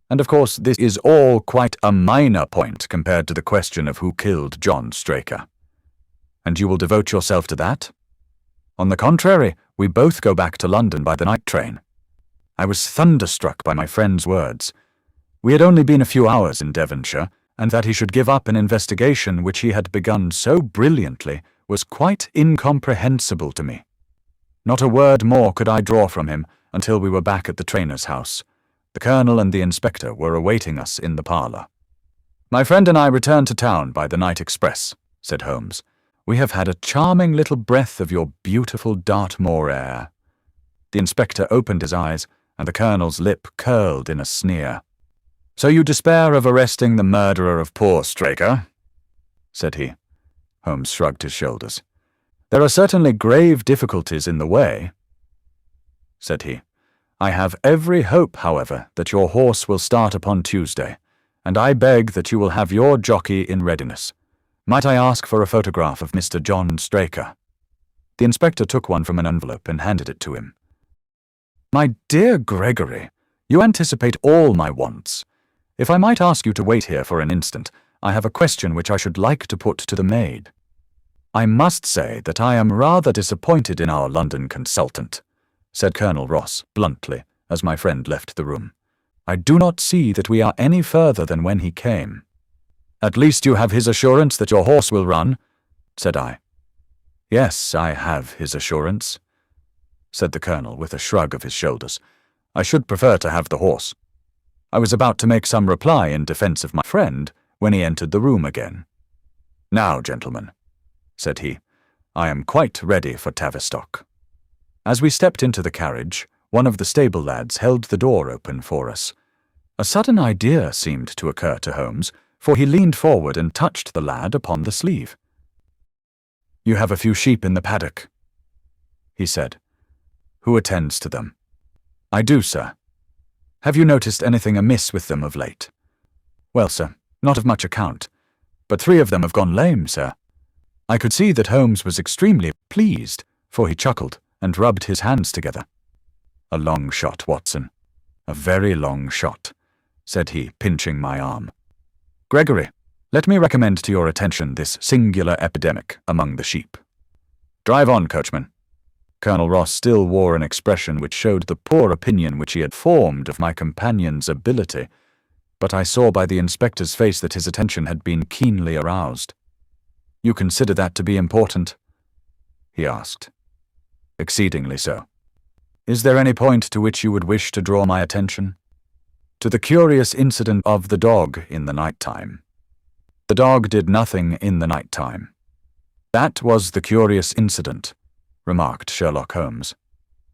And of course this is all quite a minor point compared to the question of who killed John Straker. And you will devote yourself to that? On the contrary, we both go back to London by the night train. I was thunderstruck by my friend's words. We had only been a few hours in Devonshire, and that he should give up an investigation which he had begun so brilliantly was quite incomprehensible to me. Not a word more could I draw from him until we were back at the trainer's house. The colonel and the inspector were awaiting us in the parlour. "My friend and I returned to town by the night express," said Holmes. "We have had a charming little breath of your beautiful Dartmoor air." The inspector opened his eyes, and the colonel's lip curled in a sneer. "So you despair of arresting the murderer of poor Straker?" said he. Holmes shrugged his shoulders. "There are certainly grave difficulties in the way," said he. "I have every hope, however, that your horse will start upon Tuesday, and I beg that you will have your jockey in readiness. Might I ask for a photograph of Mr. John Straker?" The inspector took one from an envelope and handed it to him. "My dear Gregory, you anticipate all my wants. If I might ask you to wait here for an instant, I have a question which I should like to put to the maid. I must say that I am rather disappointed in our London consultant," said Colonel Ross bluntly, as my friend left the room. "I do not see that we are any further than when he came." "At least you have his assurance that your horse will run," said I. "Yes, I have his assurance," said the colonel with a shrug of his shoulders. "I should prefer to have the horse." I was about to make some reply in defence of my friend when he entered the room again. "Now, gentlemen," said he, "I am quite ready for Tavistock." As we stepped into the carriage, one of the stable lads held the door open for us. A sudden idea seemed to occur to Holmes, for he leaned forward and touched the lad upon the sleeve. "You have a few sheep in the paddock," he said. "Who attends to them?" "I do, sir." "Have you noticed anything amiss with them of late?" "Well, sir, not of much account, but 3 of them have gone lame, sir." I could see that Holmes was extremely pleased, for he chuckled and rubbed his hands together. "A long shot, Watson, a very long shot," said he, pinching my arm. "Gregory, let me recommend to your attention this singular epidemic among the sheep." "Drive on, coachman." Colonel Ross still wore an expression which showed the poor opinion which he had formed of my companion's ability, but I saw by the inspector's face that his attention had been keenly aroused. "You consider that to be important?" he asked. "Exceedingly so." "Is there any point to which you would wish to draw my attention?" "To the curious incident of the dog in the night time." "The dog did nothing in the night time." "That was the curious incident," remarked Sherlock Holmes.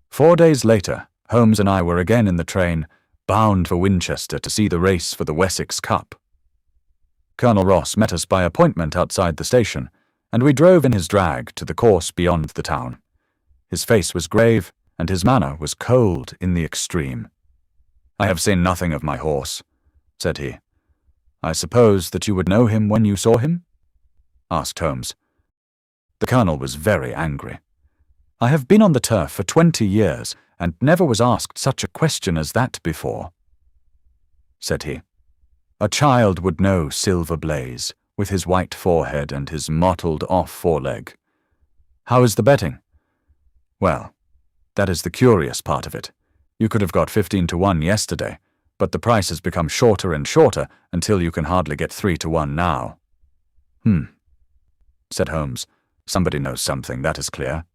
4 days later, Holmes and I were again in the train, bound for Winchester to see the race for the Wessex Cup. Colonel Ross met us by appointment outside the station, and we drove in his drag to the course beyond the town. His face was grave, and his manner was cold in the extreme. "I have seen nothing of my horse," said he. "I suppose that you would know him when you saw him?" asked Holmes. The colonel was very angry. "I have been on the turf for 20 years, and never was asked such a question as that before," said he. "A child would know Silver Blaze, with his white forehead and his mottled off foreleg. How is the betting?" "Well, that is the curious part of it. You could have got 15 to 1 yesterday, but the price has become shorter and shorter until you can hardly get 3 to 1 now." Said Holmes. "Somebody knows something, that is clear."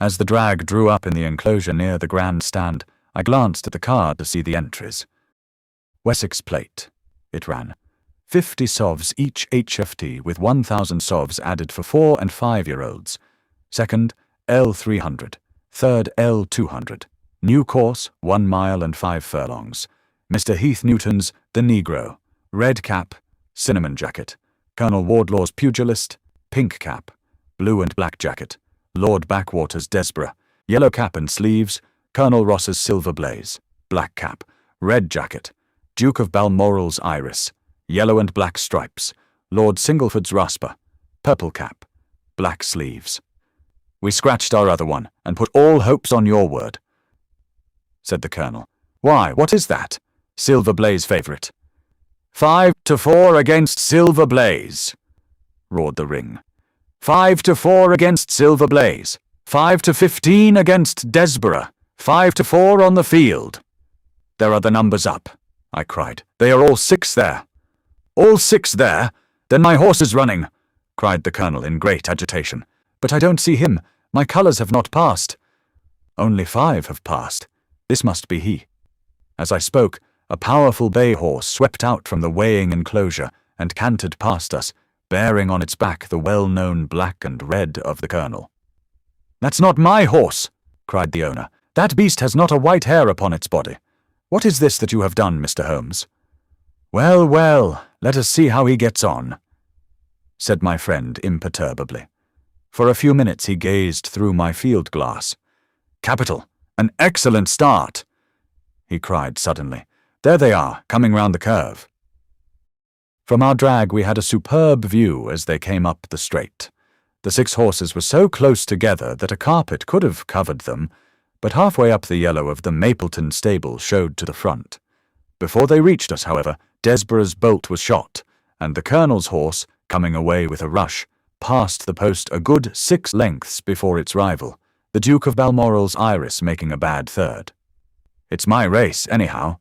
As the drag drew up in the enclosure near the grand stand, I glanced at the card to see the entries. "Wessex Plate," it ran. 50 sovs each HFT with 1,000 sovs added for 4 and 5-year-olds. Second, L300. Third, L200. New course, 1 mile and 5 furlongs. Mr. Heath Newton's The Negro. Red cap, cinnamon jacket. Colonel Wardlaw's pugilist, pink cap. Blue and black jacket. Lord Backwater's Desborough. Yellow cap and sleeves. Colonel Ross's Silver Blaze. Black cap. Red jacket. Duke of Balmoral's Iris. Yellow and black stripes. Lord Singleford's Rasper. Purple cap. Black sleeves. "We scratched our other one, and put all hopes on your word," said the colonel. "Why, what is that? Silver Blaze favourite." 5 to 4 against Silver Blaze," roared the ring. 5 to 4 against Silver Blaze. 5 to 15 against Desborough. 5 to 4 on the field. "There are the numbers up," I cried. "They are all 6 there." All 6 there? Then my horse is running, cried the colonel in great agitation. But I don't see him. My colours have not passed. Only 5 have passed. This must be he. As I spoke, a powerful bay horse swept out from the weighing enclosure and cantered past us, bearing on its back the well-known black and red of the colonel. That's not my horse, cried the owner. That beast has not a white hair upon its body. What is this that you have done, Mr. Holmes? Well, well, let us see how he gets on, said my friend imperturbably. For a few minutes he gazed through my field glass. Capital! An excellent start! He cried suddenly. There they are, coming round the curve. From our drag we had a superb view as they came up the straight. The 6 horses were so close together that a carpet could have covered them, but halfway up the yellow of the Mapleton stable showed to the front. Before they reached us, however, Desborough's bolt was shot, and the colonel's horse, coming away with a rush, passed the post a good 6 lengths before its rival, the Duke of Balmoral's Iris making a bad third. It's my race, anyhow,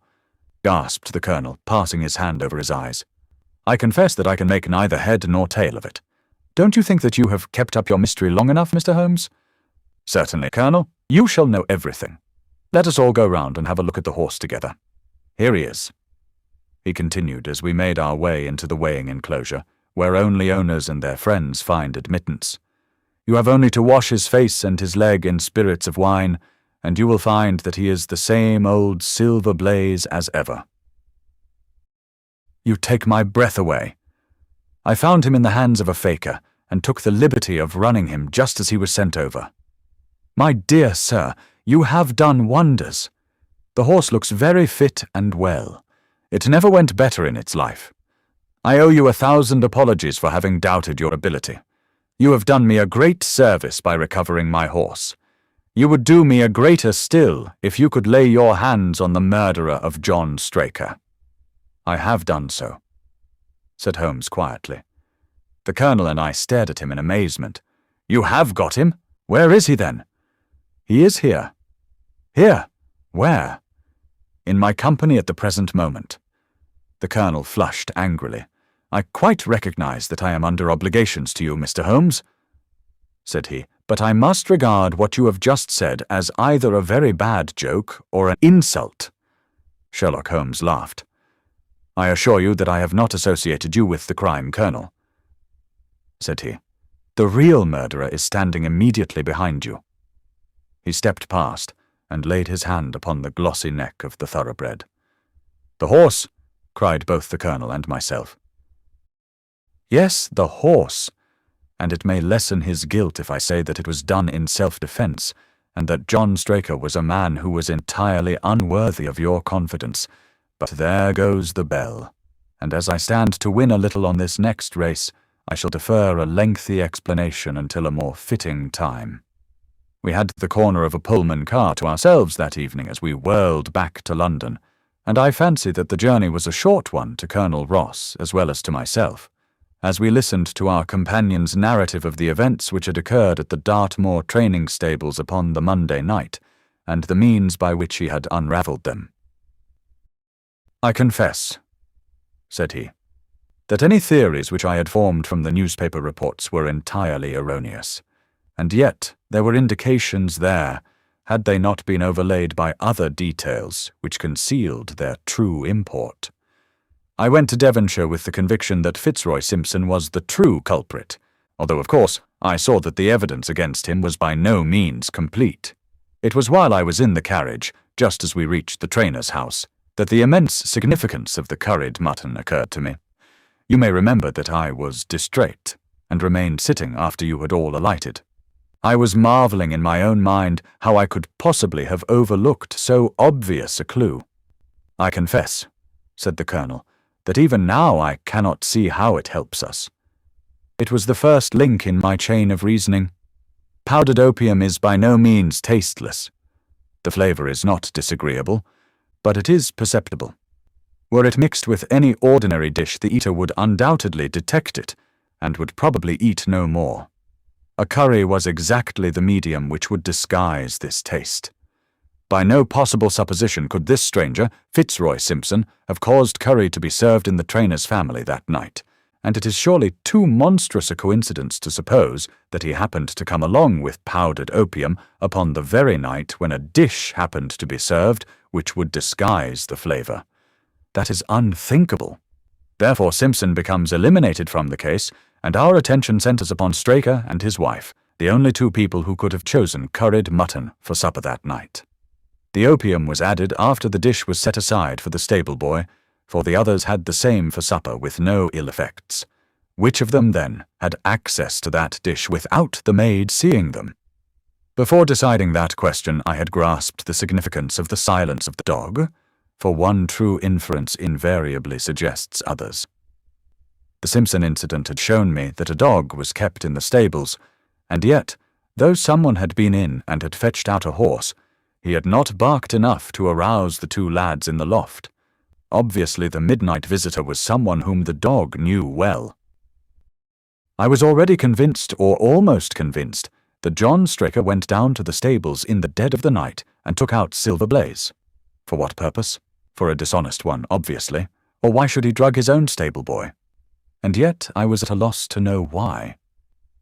gasped the colonel, passing his hand over his eyes. I confess that I can make neither head nor tail of it. Don't you think that you have kept up your mystery long enough, Mr. Holmes? Certainly, Colonel. You shall know everything. Let us all go round and have a look at the horse together. Here he is, he continued as we made our way into the weighing enclosure, where only owners and their friends find admittance. You have only to wash his face and his leg in spirits of wine, and you will find that he is the same old silver blaze as ever. You take my breath away. I found him in the hands of a faker, and took the liberty of running him just as he was sent over. My dear sir, you have done wonders. The horse looks very fit and well. It never went better in its life. I owe you 1,000 apologies for having doubted your ability. You have done me a great service by recovering my horse. You would do me a greater still if you could lay your hands on the murderer of John Straker. I have done so, said Holmes quietly. The colonel and I stared at him in amazement. You have got him? Where is he then? He is here. Here? Where? In my company at the present moment. The colonel flushed angrily. I quite recognize that I am under obligations to you, Mr. Holmes, said he, but I must regard what you have just said as either a very bad joke or an insult. Sherlock Holmes laughed. I assure you that I have not associated you with the crime, Colonel, said he. The real murderer is standing immediately behind you. He stepped past and laid his hand upon the glossy neck of the thoroughbred. The horse, cried both the colonel and myself. Yes, the horse, and it may lessen his guilt if I say that it was done in self-defense, and that John Straker was a man who was entirely unworthy of your confidence. But there goes the bell, and as I stand to win a little on this next race, I shall defer a lengthy explanation until a more fitting time. We had the corner of a Pullman car to ourselves that evening as we whirled back to London, and I fancy that the journey was a short one to Colonel Ross as well as to myself, as we listened to our companion's narrative of the events which had occurred at the Dartmoor training stables upon the Monday night, and the means by which he had unravelled them. I confess, said he, that any theories which I had formed from the newspaper reports were entirely erroneous, and yet there were indications there, had they not been overlaid by other details which concealed their true import. I went to Devonshire with the conviction that Fitzroy Simpson was the true culprit, although of course I saw that the evidence against him was by no means complete. It was while I was in the carriage, just as we reached the trainer's house, that the immense significance of the curried mutton occurred to me. You may remember that I was distrait, and remained sitting after you had all alighted. I was marvelling in my own mind how I could possibly have overlooked so obvious a clue. I confess, said the colonel, that even now I cannot see how it helps us. It was the first link in my chain of reasoning. Powdered opium is by no means tasteless. The flavour is not disagreeable, but it is perceptible. Were it mixed with any ordinary dish, the eater would undoubtedly detect it, and would probably eat no more. A curry was exactly the medium which would disguise this taste. By no possible supposition could this stranger, Fitzroy Simpson, have caused curry to be served in the trainer's family that night, and it is surely too monstrous a coincidence to suppose that he happened to come along with powdered opium upon the very night when a dish happened to be served which would disguise the flavor. That is unthinkable. Therefore Simpson becomes eliminated from the case, and our attention centers upon Straker and his wife, the only two people who could have chosen curried mutton for supper that night. The opium was added after the dish was set aside for the stable boy, for the others had the same for supper with no ill effects. Which of them, then, had access to that dish without the maid seeing them? Before deciding that question, I had grasped the significance of the silence of the dog, for one true inference invariably suggests others. The Simpson incident had shown me that a dog was kept in the stables, and yet, though someone had been in and had fetched out a horse, he had not barked enough to arouse the two lads in the loft. Obviously the midnight visitor was someone whom the dog knew well. I was already convinced, or almost convinced, that John Straker went down to the stables in the dead of the night and took out Silver Blaze. For what purpose? For a dishonest one, obviously, or why should he drug his own stable boy? And yet I was at a loss to know why.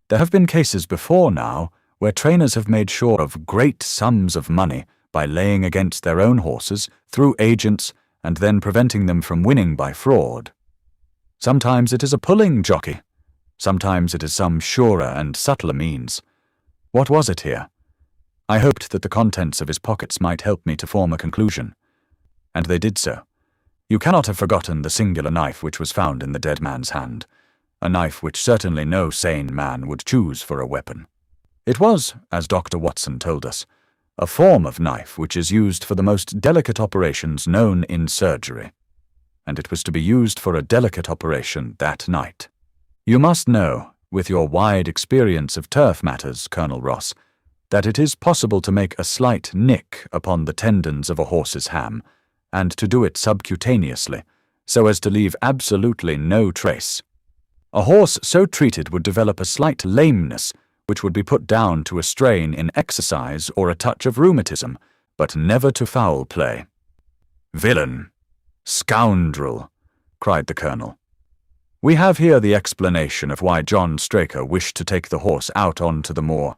There have been cases before now where trainers have made sure of great sums of money by laying against their own horses through agents and then preventing them from winning by fraud. Sometimes it is a pulling jockey. Sometimes it is some surer and subtler means. What was it here? I hoped that the contents of his pockets might help me to form a conclusion. And they did so. You cannot have forgotten the singular knife which was found in the dead man's hand, a knife which certainly no sane man would choose for a weapon. It was, as Dr. Watson told us, a form of knife which is used for the most delicate operations known in surgery, and it was to be used for a delicate operation that night. You must know, with your wide experience of turf matters, Colonel Ross, that it is possible to make a slight nick upon the tendons of a horse's ham, and to do it subcutaneously, so as to leave absolutely no trace. A horse so treated would develop a slight lameness, which would be put down to a strain in exercise or a touch of rheumatism, but never to foul play. "Villain! Scoundrel!" cried the colonel. "We have here the explanation of why John Straker wished to take the horse out onto the moor.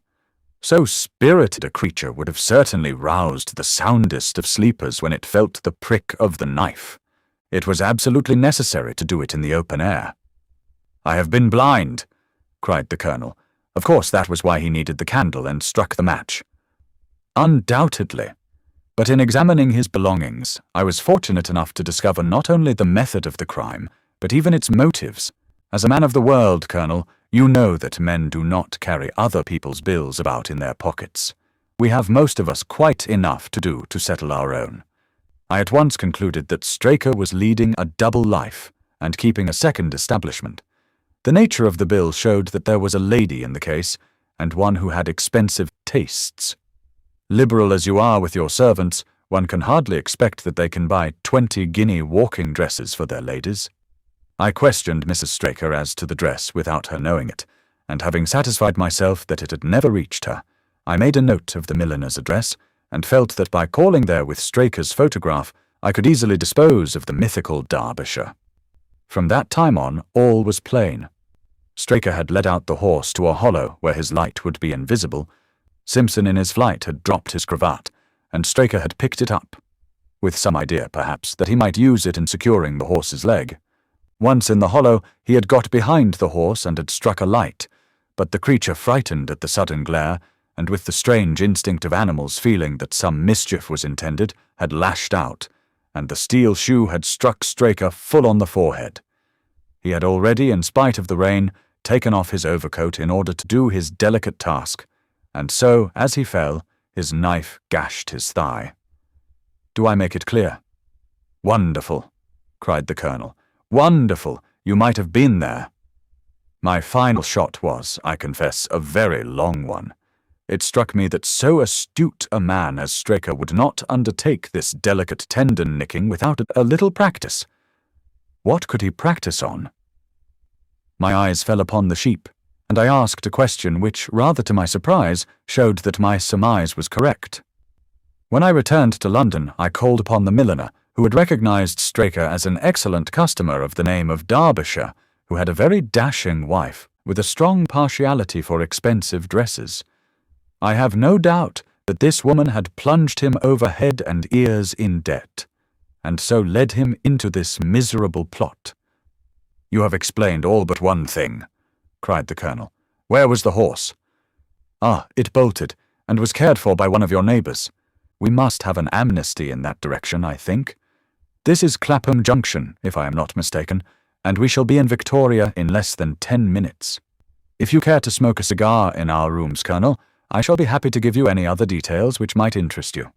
So spirited a creature would have certainly roused the soundest of sleepers when it felt the prick of the knife. It was absolutely necessary to do it in the open air." "I have been blind," cried the colonel. Of course that was why he needed the candle and struck the match. "Undoubtedly. But in examining his belongings, I was fortunate enough to discover not only the method of the crime, but even its motives. As a man of the world, Colonel, you know that men do not carry other people's bills about in their pockets. We have most of us quite enough to do to settle our own. I at once concluded that Straker was leading a double life and keeping a second establishment. The nature of the bill showed that there was a lady in the case, and one who had expensive tastes. Liberal as you are with your servants, one can hardly expect that they can buy 20-guinea walking dresses for their ladies. I questioned Mrs. Straker as to the dress without her knowing it, and having satisfied myself that it had never reached her, I made a note of the milliner's address, and felt that by calling there with Straker's photograph, I could easily dispose of the mythical Derbyshire. From that time on, all was plain. Straker had led out the horse to a hollow where his light would be invisible. Simpson in his flight had dropped his cravat, and Straker had picked it up, with some idea, perhaps, that he might use it in securing the horse's leg. Once in the hollow, he had got behind the horse and had struck a light, but the creature, frightened at the sudden glare, and with the strange instinct of animals feeling that some mischief was intended, had lashed out, and the steel shoe had struck Straker full on the forehead. He had already, in spite of the rain, taken off his overcoat in order to do his delicate task, and so, as he fell, his knife gashed his thigh. Do I make it clear? "Wonderful," cried the colonel. "Wonderful! You might have been there." My final shot was, I confess, a very long one. It struck me that so astute a man as Straker would not undertake this delicate tendon nicking without a little practice. What could he practice on? My eyes fell upon the sheep, and I asked a question which, rather to my surprise, showed that my surmise was correct. When I returned to London, I called upon the milliner, who had recognized Straker as an excellent customer of the name of Derbyshire, who had a very dashing wife, with a strong partiality for expensive dresses. I have no doubt that this woman had plunged him over head and ears in debt, and so led him into this miserable plot. "You have explained all but one thing," cried the colonel. "Where was the horse?" "Ah, it bolted, and was cared for by one of your neighbours. We must have an amnesty in that direction, I think. This is Clapham Junction, if I am not mistaken, and we shall be in Victoria in less than 10 minutes. If you care to smoke a cigar in our rooms, Colonel, I shall be happy to give you any other details which might interest you."